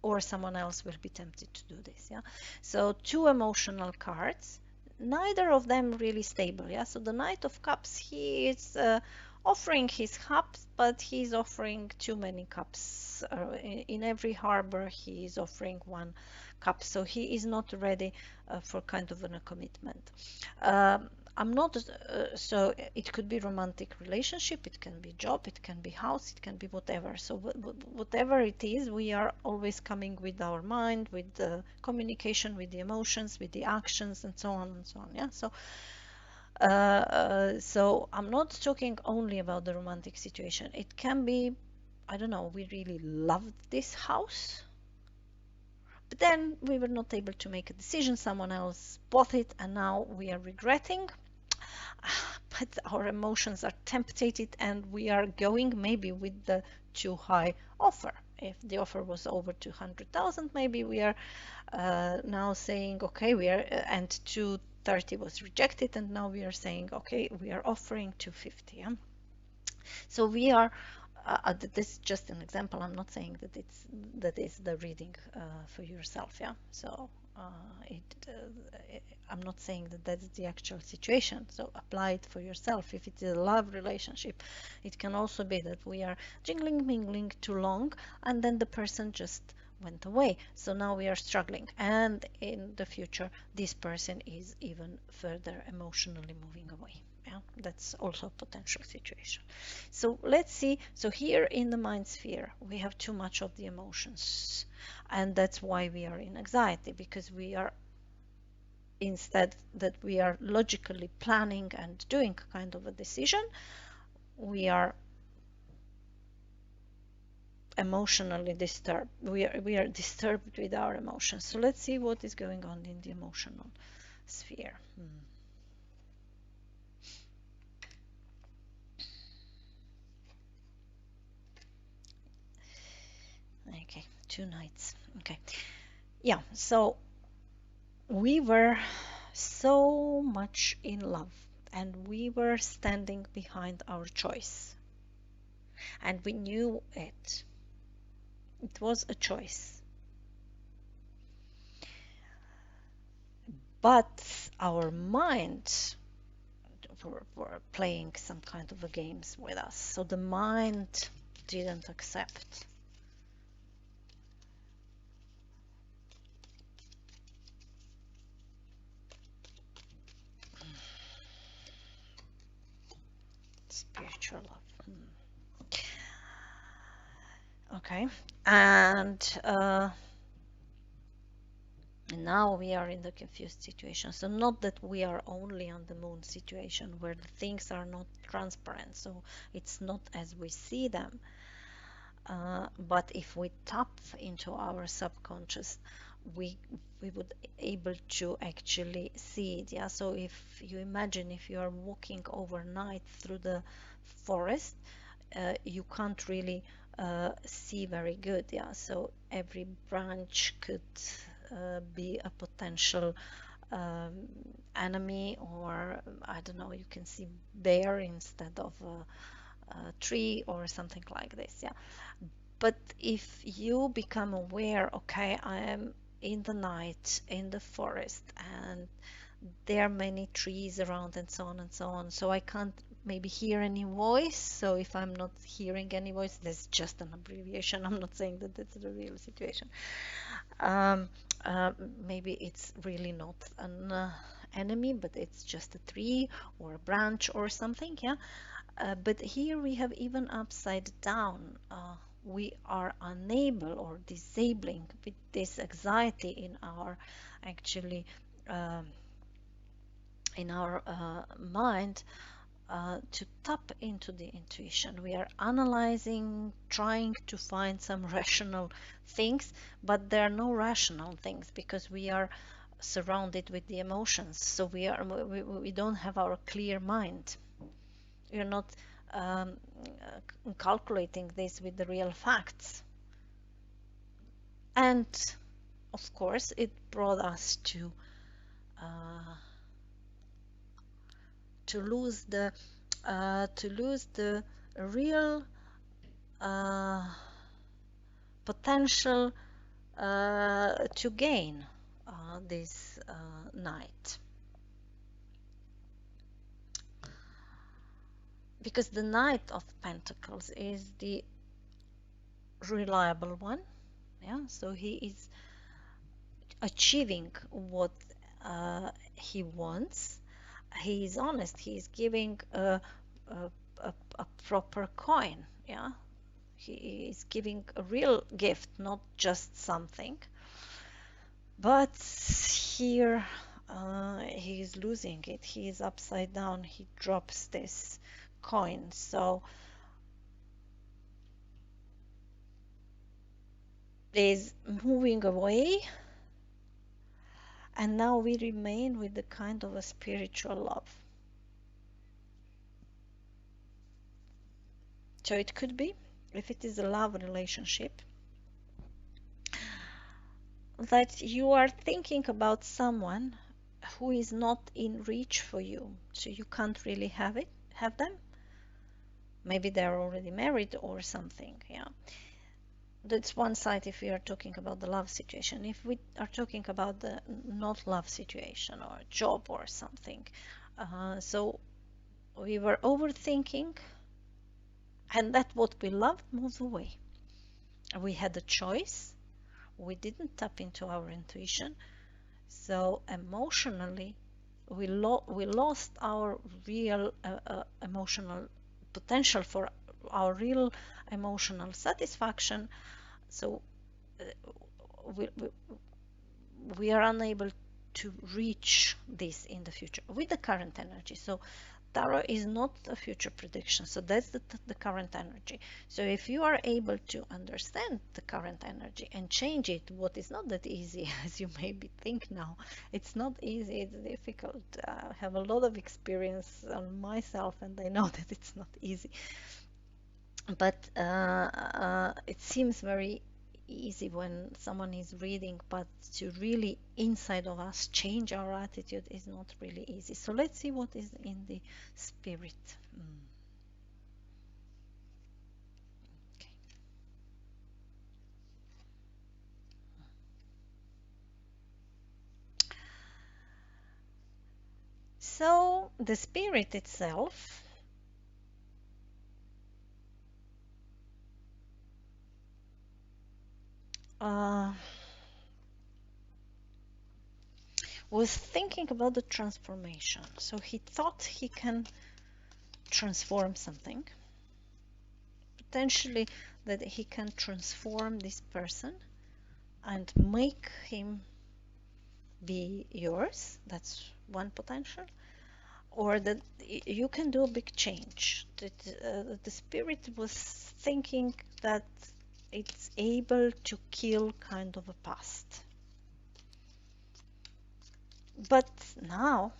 or someone else will be tempted to do this. Yeah, so two emotional cards, neither of them really stable. Yeah, so the Knight of Cups, he is offering his cups, but he's offering too many cups. In every harbor he is offering one cup, so he is not ready for kind of a commitment. I'm not, so it could be romantic relationship, it can be job, it can be house, it can be whatever. So whatever it is, we are always coming with our mind, with the communication, with the emotions, with the actions, and so on and so on. Yeah. So so I'm not talking only about the romantic situation. It can be, I don't know, we really loved this house, but then we were not able to make a decision. Someone else bought it, and now we are regretting. But our emotions are tempted, and we are going maybe with the too high offer. If the offer was over 200,000, maybe we are now saying, okay, we are, and 230 was rejected, and now we are saying, okay, we are offering 250. Yeah? So we are, this is just an example. I'm not saying that is the reading for yourself. Yeah. So I'm not saying that that's the actual situation. So apply it for yourself. If it's a love relationship, it can also be that we are jingling, mingling too long, and then the person just went away. So now we are struggling, and in the future, this person is even further emotionally moving away. Yeah, that's also a potential situation. So let's see. So here in the mind sphere, we have too much of the emotions, and that's why we are in anxiety, because we are, instead that we are logically planning and doing kind of a decision, we are emotionally disturbed. We are disturbed with our emotions. So let's see what is going on in the emotional sphere. Okay, 2 nights. Okay, yeah, so we were so much in love, and we were standing behind our choice, and we knew it was a choice, but our mind were playing some kind of a games with us, so the mind didn't accept. Spiritual love. Okay, and now we are in the confused situation. So not that we are only on the moon situation where the things are not transparent, so it's not as we see them. But if we tap into our subconscious, we would able to actually see it. Yeah. So if you imagine if you are walking overnight through the forest, you can't really see very good. Yeah. So every branch could be a potential um, enemy, or I don't know, you can see bear instead of a tree or something like this. Yeah. But if you become aware, okay, I am in the night in the forest and there are many trees around and so on and so on, so I can't maybe hear any voice. So if I'm not hearing any voice, that's just an abbreviation. I'm not saying that that's the real situation. um, uh, Maybe it's really not an enemy, but it's just a tree or a branch or something. Yeah. But here we have even upside down. We are unable or disabling with this anxiety in our actually um, in our mind to tap into the intuition. We are analyzing, trying to find some rational things, but there are no rational things because we are surrounded with the emotions. So we don't have our clear mind. We are not calculating this with the real facts. And of course, it brought us uh, to lose the real potential to gain this night, because the Knight of Pentacles is the reliable one. Yeah, so he is achieving what he wants. He is honest. He is giving a proper coin. Yeah, he is giving a real gift, not just something. But here he is losing it. He is upside down. He drops this coin. So is moving away, and now we remain with the kind of a spiritual love. So it could be, if it is a love relationship, that you are thinking about someone who is not in reach for you, so you can't really have them. Maybe they're already married or something. Yeah, that's one side if we are talking about the love situation. If we are talking about the not love situation or job or something, so we were overthinking, and that what we loved moved away. We had a choice. We didn't tap into our intuition, so emotionally we lost our real emotional potential for our real emotional satisfaction. So uh, we are unable to reach this in the future with the current energy. So tarot is not a future prediction, so that's the current energy. So if you are able to understand the current energy and change it, what is not that easy as you maybe think now. It's not easy, it's difficult. I have a lot of experience on myself and I know that it's not easy, but it seems very easy when someone is reading, but to really inside of us change our attitude is not really easy. So let's see what is in the spirit. Okay. So the spirit itself was thinking about the transformation. So he thought he can transform something, potentially that he can transform this person and make him be yours. That's one potential. Or that you can do a big change. That the spirit was thinking that it's able to kill kind of a past. But now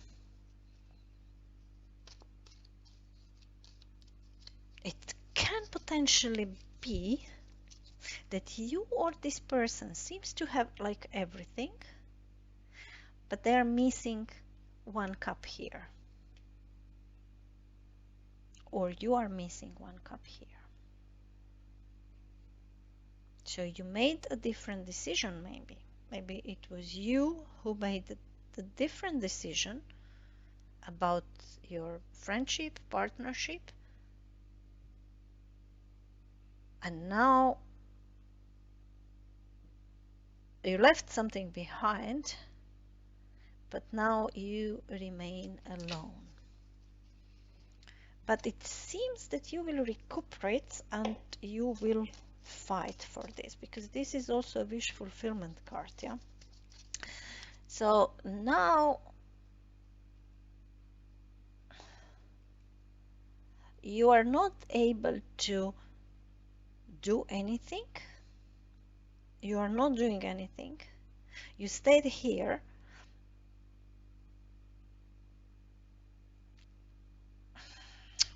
it can potentially be that you or this person seems to have like everything, but they are missing one cup here. Or you are missing one cup here. So you made a different decision maybe. Maybe it was you who made the different decision about your friendship, partnership, and now you left something behind, but now you remain alone. But it seems that you will recuperate and you will fight for this, because this is also a wish fulfillment card, yeah? So now you are not able to do anything. You are not doing anything. You stayed here.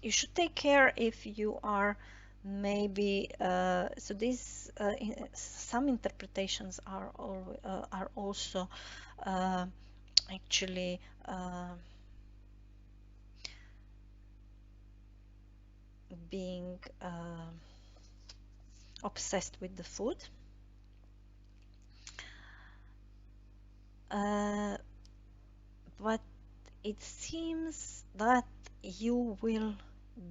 You should take care if you are maybe so these some interpretations are also actually being obsessed with the food. But it seems that you will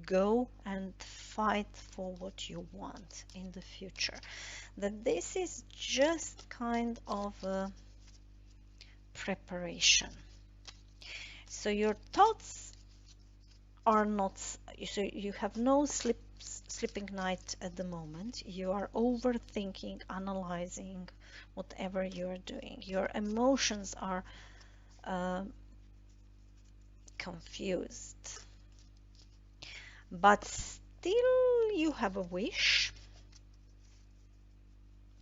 go and fight for what you want in the future. That this is just kind of a preparation. So your thoughts are not, so you have no sleeping night at the moment. You are overthinking, analyzing whatever you're doing. Your emotions are confused, but still you have a wish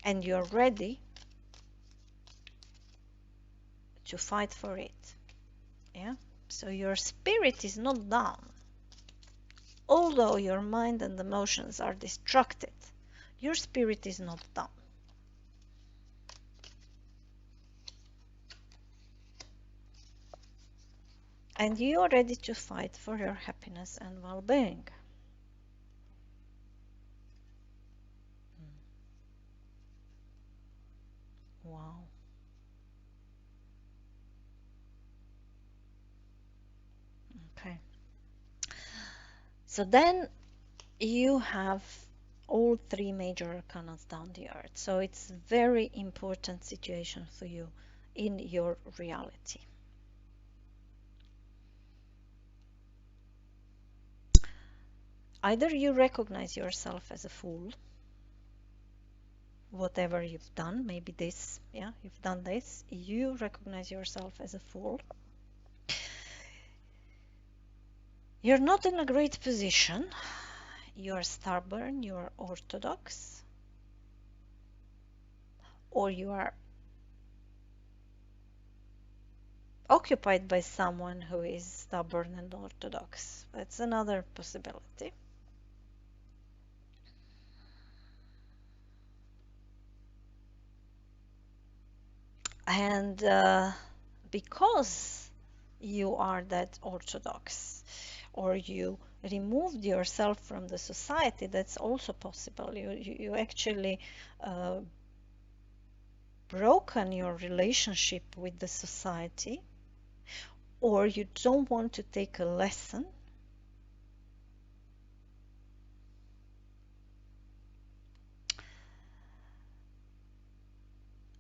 and you're ready to fight for it. Yeah, so your spirit is not down. Although your mind and emotions are distracted, your spirit is not down. And you are ready to fight for your happiness and well-being. Wow. Okay. So then you have all three major arcana down the earth. So it's a very important situation for you in your reality. Either you recognize yourself as a fool, whatever you've done, maybe this, yeah, you've done this, you recognize yourself as a fool. You're not in a great position. You're stubborn, you're orthodox, or you are occupied by someone who is stubborn and orthodox. That's another possibility. And because you are that orthodox, or you removed yourself from the society, that's also possible. You actually broken your relationship with the society, or you don't want to take a lesson.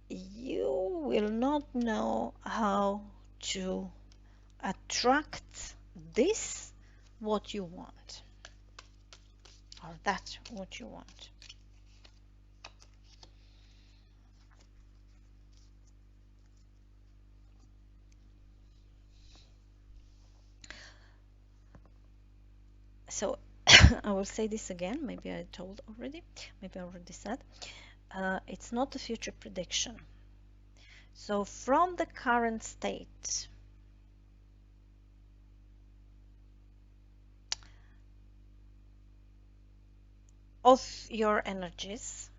You will not know how to attract this what you want, or that's what you want. So I will say this again, maybe I told already, maybe I already said, it's not a future prediction. So from the current state, of your energies,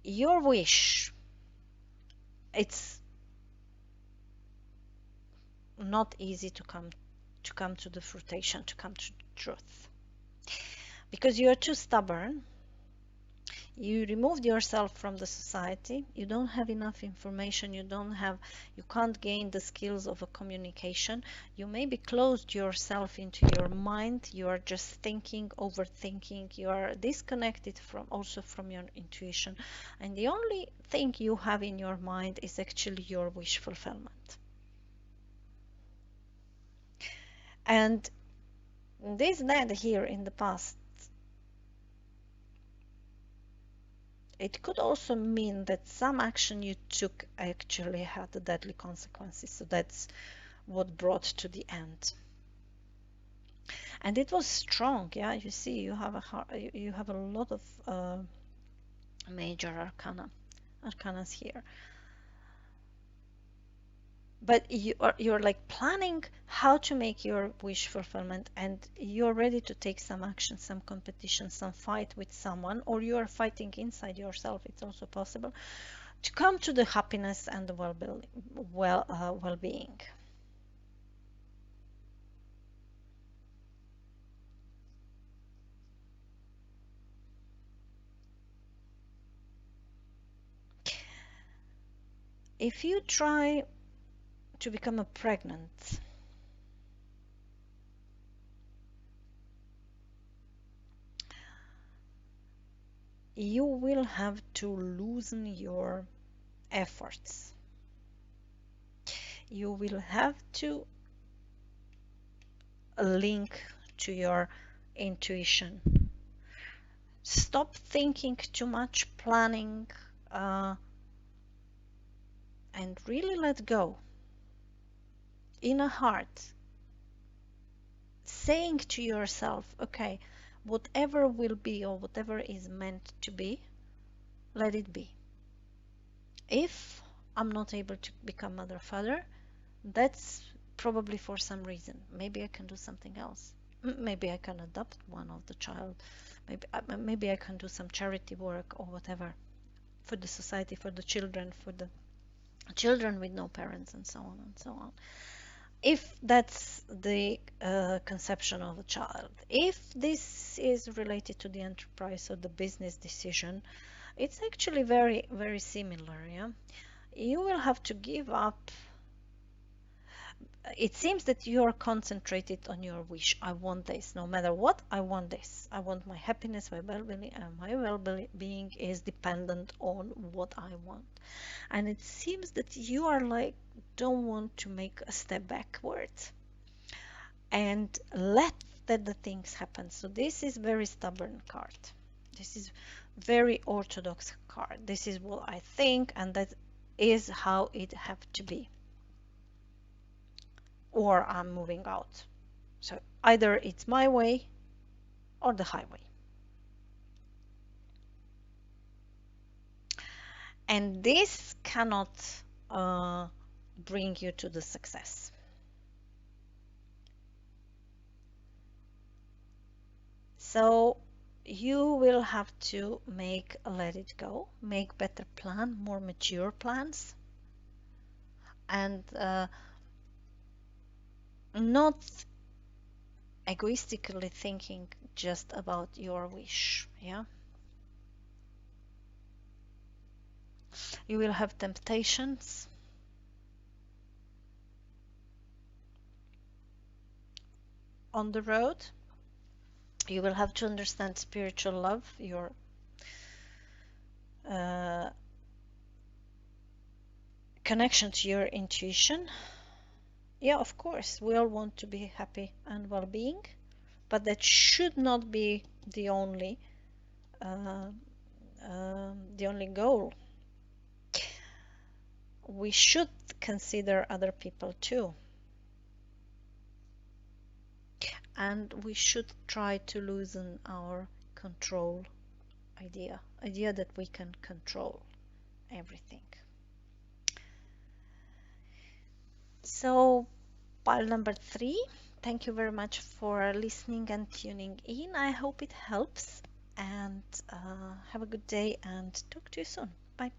your wish, it's not easy to come to the fruition, to come to truth, because you're too stubborn. You removed yourself from the society, you don't have enough information, you can't gain the skills of a communication, you maybe closed yourself into your mind, you are just thinking, overthinking, you are disconnected from your intuition, and the only thing you have in your mind is actually your wish fulfillment. And this dead here in the past, it could also mean that some action you took actually had deadly consequences. So that's what brought to the end. And it was strong, yeah. You see, you have a lot of major arcanas here. But you're like planning how to make your wish fulfillment, and you're ready to take some action, some competition, some fight with someone, or you're fighting inside yourself. It's also possible to come to the happiness and the well-being. If you try to become a pregnant, you will have to loosen your efforts. You will have to link to your intuition. Stop thinking too much, planning, and really let go. In a heart, saying to yourself, okay, whatever will be or whatever is meant to be, let it be. If I'm not able to become mother or father, that's probably for some reason. Maybe I can do something else. Maybe I can adopt one of the child. Maybe I can do some charity work or whatever for the society, for the children with no parents, and so on and so on. If that's the conception of a child. If this is related to the enterprise or the business decision, it's actually very, very similar. Yeah, you will have to give up. It seems that you are concentrated on your wish. I want this. No matter what, I want this. I want my happiness, my well-being, and my well-being is dependent on what I want. And it seems that you are like, don't want to make a step backwards and let that the things happen. So this is very stubborn card. This is very orthodox card. This is what I think, and that is how it have to be. Or I'm moving out. So either it's my way or the highway. And this cannot bring you to the success. So you will have to let it go, make better plan, more mature plans, and not egoistically thinking just about your wish. Yeah, you will have temptations, on the road. You will have to understand spiritual love, your connection to your intuition, Yeah, of course, we all want to be happy and well-being, but that should not be uh, the only goal. We should consider other people too, and we should try to loosen our control idea that we can control everything. So, pile number 3, thank you very much for listening and tuning in. I hope it helps, and have a good day and talk to you soon. Bye.